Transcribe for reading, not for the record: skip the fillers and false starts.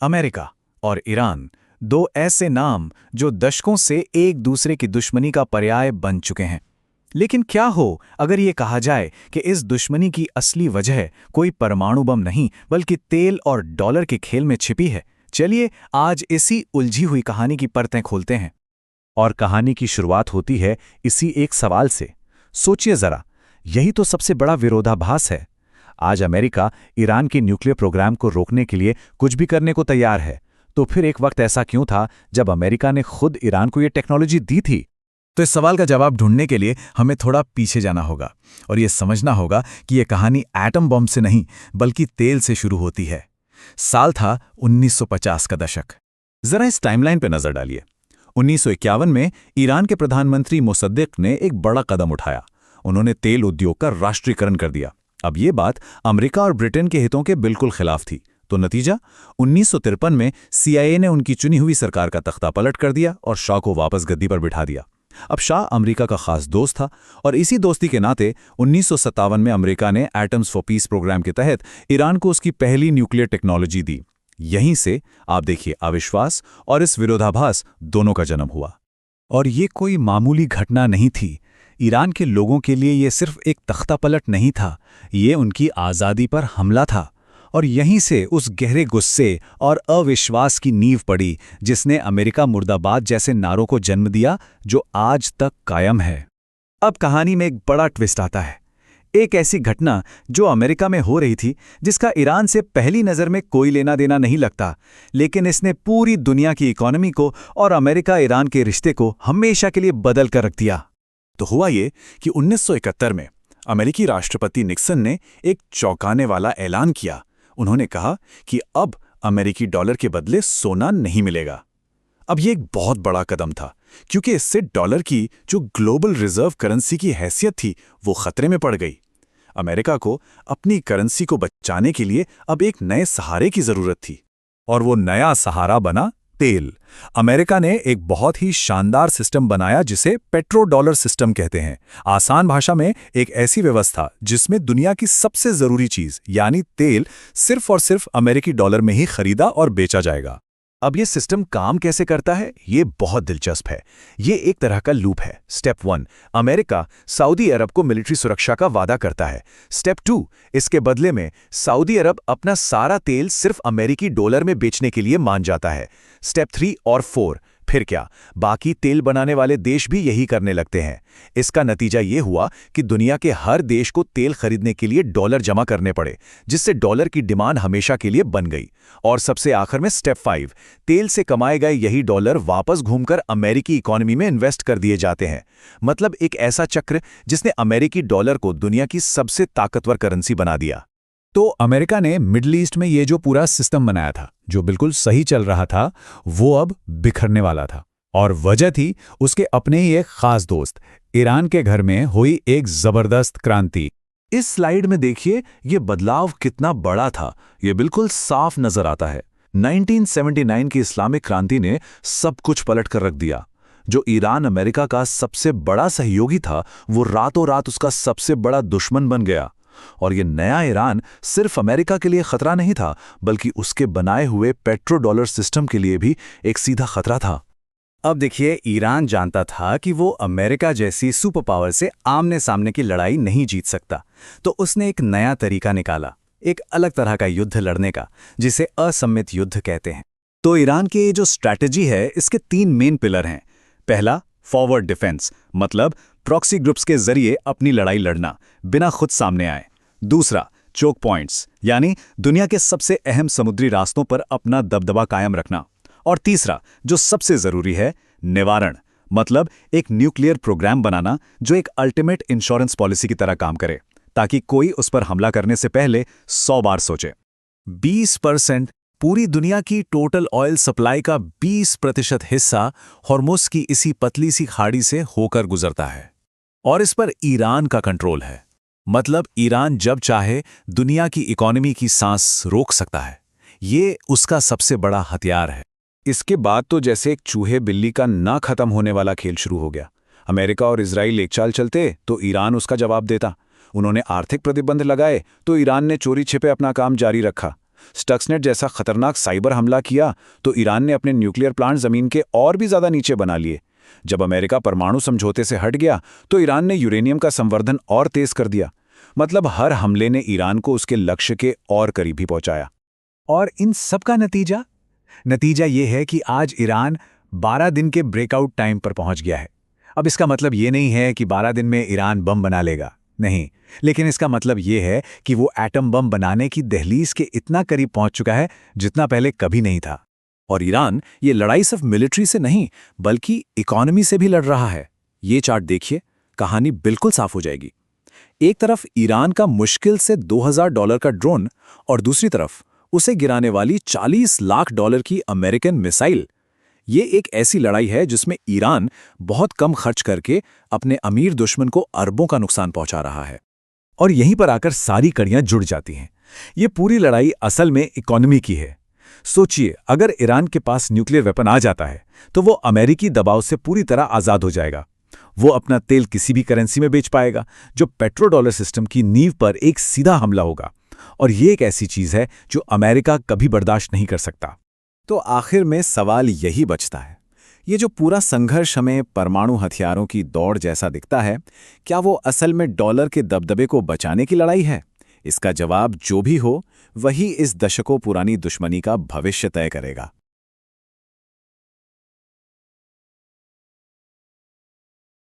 America और Iran, दो ऐसे नाम जो दशकों से एक दूसरे की दुश्मनी का पर्याय बन चुके हैं। लेकिन क्या हो अगर ये कहा जाए कि इस दुश्मनी की असली वजह कोई परमाणु बम नहीं बल्कि तेल और डॉलर के खेल में छिपी है। चलिए आज इसी उलझी हुई कहानी की परतें खोलते हैं। और कहानी की शुरुआत होती है इसी एक सवाल से। सोचिए जरा, यही तो सबसे बड़ा विरोधाभास है। आज अमेरिका ईरान के न्यूक्लियर प्रोग्राम को रोकने के लिए कुछ भी करने को तैयार है, तो फिर एक वक्त ऐसा क्यों था जब अमेरिका ने खुद ईरान को यह टेक्नोलॉजी दी थी? तो इस सवाल का जवाब ढूंढने के लिए हमें थोड़ा पीछे जाना होगा और यह समझना होगा कि यह कहानी एटम बम से नहीं बल्कि तेल से शुरू होती है। साल था 1950 का दशक। जरा इस टाइमलाइन पर नजर डालिए। 1951 में ईरान के प्रधानमंत्री मोसद्देक ने एक बड़ा कदम उठाया। उन्होंने तेल उद्योग का राष्ट्रीयकरण कर दिया। अब ये बात अमेरिका और ब्रिटेन के हितों के बिल्कुल खिलाफ थी। तो नतीजा, 1953 में CIA ने उनकी चुनी हुई सरकार का तख्ता पलट कर दिया और शाह को वापस गद्दी पर बिठा दिया। अब शाह अमेरिका का खास दोस्त था और इसी दोस्ती के नाते 1957 में अमेरिका ने एटम्स फॉर पीस प्रोग्राम के तहत ईरान को उसकी पहली न्यूक्लियर टेक्नोलॉजी दी। यहीं से आप देखिए अविश्वास और इस विरोधाभास दोनों का जन्म हुआ। और ये कोई मामूली घटना नहीं थी। ईरान के लोगों के लिए ये सिर्फ एक तख्तापलट नहीं था, ये उनकी आज़ादी पर हमला था। और यहीं से उस गहरे गुस्से और अविश्वास की नींव पड़ी जिसने अमेरिका मुर्दाबाद जैसे नारों को जन्म दिया, जो आज तक कायम है। अब कहानी में एक बड़ा ट्विस्ट आता है। एक ऐसी घटना जो अमेरिका में हो रही थी, जिसका ईरान से पहली नज़र में कोई लेना देना नहीं लगता, लेकिन इसने पूरी दुनिया की इकोनॉमी को और अमेरिका ईरान के रिश्ते को हमेशा के लिए बदल कर रख दिया। तो हुआ ये कि 1971 में अमेरिकी राष्ट्रपति निक्सन ने एक चौंकाने वाला ऐलान किया। उन्होंने कहा कि अब अमेरिकी डॉलर के बदले सोना नहीं मिलेगा। अब ये एक बहुत बड़ा कदम था, क्योंकि इससे डॉलर की जो ग्लोबल रिजर्व करेंसी की हैसियत थी वो खतरे में पड़ गई। अमेरिका को अपनी करेंसी को बचाने के लिए अब एक नए सहारे की जरूरत थी, और वो नया सहारा बना तेल। अमेरिका ने एक बहुत ही शानदार सिस्टम बनाया जिसे पेट्रो डॉलर सिस्टम कहते हैं। आसान भाषा में एक ऐसी व्यवस्था जिसमें दुनिया की सबसे जरूरी चीज यानी तेल सिर्फ और सिर्फ अमेरिकी डॉलर में ही खरीदा और बेचा जाएगा। अब ये सिस्टम काम कैसे करता है, ये बहुत दिलचस्प है। ये एक तरह का लूप है। स्टेप 1, अमेरिका सऊदी अरब को मिलिट्री सुरक्षा का वादा करता है। स्टेप 2, इसके बदले में सऊदी अरब अपना सारा तेल सिर्फ अमेरिकी डॉलर में बेचने के लिए मान जाता है। स्टेप 3 और 4, फिर क्या, बाकी तेल बनाने वाले देश भी यही करने लगते हैं। इसका नतीजा ये हुआ कि दुनिया के हर देश को तेल खरीदने के लिए डॉलर जमा करने पड़े, जिससे डॉलर की डिमांड हमेशा के लिए बन गई। और सबसे आखिर में स्टेप 5, तेल से कमाए गए यही डॉलर वापस घूमकर अमेरिकी इकोनॉमी में इन्वेस्ट कर दिए जाते हैं। मतलब एक ऐसा चक्र जिसने अमेरिकी डॉलर को दुनिया की सबसे ताकतवर करेंसी बना दिया। तो अमेरिका ने मिडल ईस्ट में ये जो पूरा सिस्टम बनाया था, जो बिल्कुल सही चल रहा था, वो अब बिखरने वाला था। और वजह थी उसके अपने ही एक खास दोस्त ईरान के घर में हुई एक जबरदस्त क्रांति। इस स्लाइड में देखिए ये बदलाव कितना बड़ा था, ये बिल्कुल साफ नजर आता है। 1979 की इस्लामिक क्रांति ने सब कुछ पलट कर रख दिया। जो ईरान अमेरिका का सबसे बड़ा सहयोगी था, वो रातों रात उसका सबसे बड़ा दुश्मन बन गया। और ये नया ईरान सिर्फ अमेरिका के लिए खतरा नहीं था, बल्कि उसके बनाए हुए पेट्रो डॉलर सिस्टम के लिए भी एक सीधा खतरा था। अब देखिए, ईरान जानता था कि वो अमेरिका जैसी सुपर पावर से आमने सामने की लड़ाई नहीं जीत सकता, तो उसने एक नया तरीका निकाला, एक अलग तरह का युद्ध लड़ने का, जिसे असम्मित युद्ध कहते हैं। तो ईरान की ये जो स्ट्रैटेजी है, इसके 3 मेन पिलर हैं। पहला, फॉरवर्ड डिफेंस, मतलब प्रॉक्सी ग्रुप्स के जरिए अपनी लड़ाई लड़ना बिना खुद सामने आए। दूसरा, चोक पॉइंट्स, यानी दुनिया के सबसे अहम समुद्री रास्तों पर अपना दबदबा कायम रखना। और तीसरा, जो सबसे जरूरी है, निवारण, मतलब एक न्यूक्लियर प्रोग्राम बनाना जो एक अल्टीमेट इंश्योरेंस पॉलिसी की तरह काम करे, ताकि कोई उस पर हमला करने से पहले 100 बार सोचे। 20% पूरी दुनिया की टोटल ऑयल सप्लाई का 20% हिस्सा हॉर्मुज़ की इसी पतली सी खाड़ी से होकर गुजरता है, और इस पर ईरान का कंट्रोल है। मतलब ईरान जब चाहे दुनिया की इकोनॉमी की सांस रोक सकता है। ये उसका सबसे बड़ा हथियार है। इसके बाद तो जैसे एक चूहे बिल्ली का ना खत्म होने वाला खेल शुरू हो गया। अमेरिका और इजराइल एक चाल चलते तो ईरान उसका जवाब देता। उन्होंने आर्थिक प्रतिबंध लगाए तो ईरान ने चोरी छिपे अपना काम जारी रखा। स्टक्सनेट जैसा खतरनाक साइबर हमला किया तो ईरान ने अपने न्यूक्लियर प्लांट जमीन के और भी ज्यादा नीचे बना लिए। जब अमेरिका परमाणु समझौते से हट गया तो ईरान ने यूरेनियम का संवर्धन और तेज कर दिया। मतलब हर हमले ने ईरान को उसके लक्ष्य के और करीब ही पहुंचाया। और इन सब का नतीजा ये है कि आज ईरान 12 दिन के ब्रेकआउट टाइम पर पहुंच गया है। अब इसका मतलब ये नहीं है कि 12 दिन में ईरान बम बना लेगा, नहीं, लेकिन इसका मतलब ये है कि वो एटम बम बनाने की दहलीज के इतना करीब पहुंच चुका है जितना पहले कभी नहीं था। और ईरान ये लड़ाई सिर्फ मिलिट्री से नहीं बल्कि इकोनॉमी से भी लड़ रहा है। ये चार्ट देखिए, कहानी बिल्कुल साफ हो जाएगी। एक तरफ ईरान का मुश्किल से $2000 का ड्रोन और दूसरी तरफ उसे गिराने वाली $40 लाख की अमेरिकन मिसाइल। ये एक ऐसी लड़ाई है जिसमें ईरान बहुत कम खर्च करके अपने अमीर दुश्मन को अरबों का नुकसान पहुंचा रहा है। और यहीं पर आकर सारी कड़ियां जुड़ जाती हैं। ये पूरी लड़ाई असल में इकोनॉमी की है। सोचिए, अगर ईरान के पास न्यूक्लियर वेपन आ जाता है तो वो अमेरिकी दबाव से पूरी तरह आज़ाद हो जाएगा। वो अपना तेल किसी भी करेंसी में बेच पाएगा, जो पेट्रो डॉलर सिस्टम की नींव पर एक सीधा हमला होगा। और ये एक ऐसी चीज़ है जो अमेरिका कभी बर्दाश्त नहीं कर सकता। तो आखिर में सवाल यही बचता है, ये जो पूरा संघर्ष हमें परमाणु हथियारों की दौड़ जैसा दिखता है, क्या वो असल में डॉलर के दबदबे को बचाने की लड़ाई है? इसका जवाब जो भी हो, वही इस दशकों पुरानी दुश्मनी का भविष्य तय करेगा।